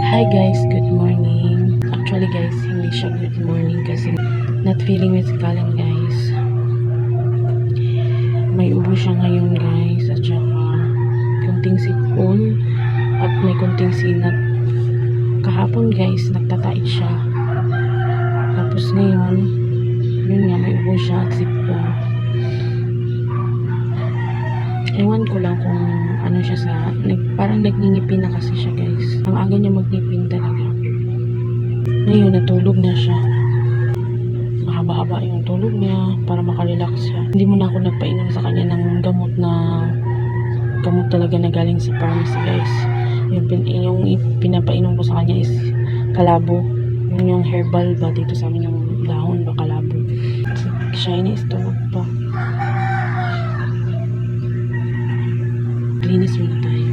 Hi guys, good morning. Actually guys, hindi siya good morning kasi not feeling with Colin guys. May ubo siya ngayon guys at saka kunting sipon at may kunting sinat. Kahapon guys, nagtatait siya. Tapos ngayon, yun nga, may ubo siya at sipon. Ewan ko lang kung ano siya sa, parang nagngingipin na kasi siya guys. Ang aga niya magngipin talaga. Ngayon, natulog na siya. Mahaba-haba yung tulog niya para makarelax siya. Hindi mo na ako nagpainom sa kanya ng gamot talaga na galing sa pharmacy guys. Yung pinapainom ko sa kanya is kalabo. Yun yung herbal ba dito sa amin yung dahon ba kalabo. Shiny is tulog pa. Linis muna tayo.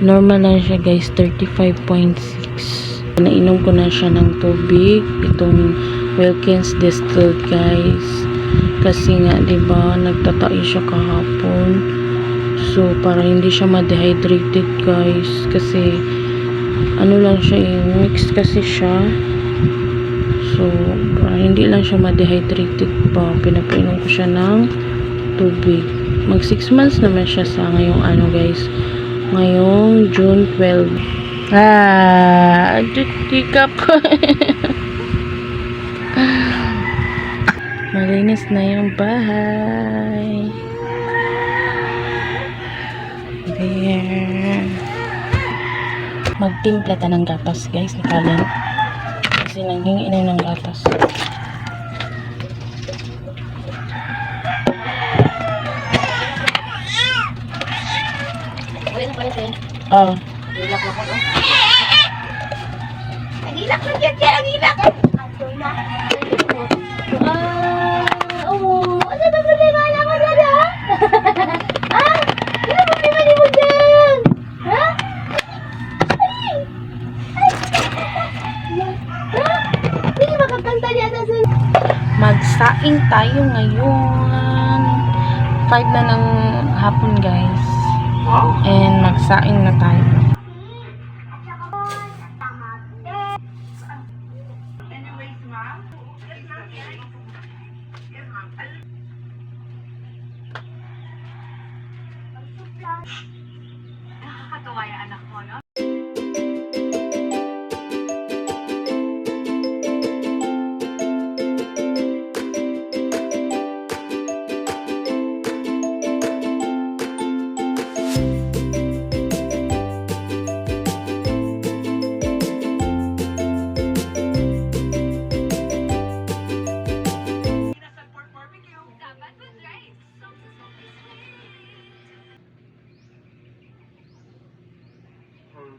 Normal lang siya guys, 35.6. Nainom ko na siya ng tubig, itong Wilkins distilled guys. Kasi nga 'di ba, nagtatai siya kahapon. So para hindi siya ma-dehydrated guys, kasi ano lang siya, mix kasi siya. So para hindi lang siya ma-dehydrated pa, pinapainom ko siya ng tubig. Mag 6 months naman siya sa ngayong ano guys, ngayong June 12. Tikap ko. Malinis na yung bahay. There. Magtimpla ta ng gatas guys ni Colin. Kasi nanghingi na ng gatas. Oh. Hilak na ko, no? Nagilak na dyan siya, nagilak! Oo. Ano ba problema mo dyan, ha? Ha? Ano problema niyo mo dyan? Ha? Ay! Ay! Ha? Hindi makakanta niya na sa... Magsaing tayo ngayon. 5 na ng hapon guys. And magsaing na tayo. Nakakatuwa yung anak mo, no?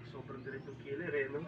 Sobrang direktong killer no?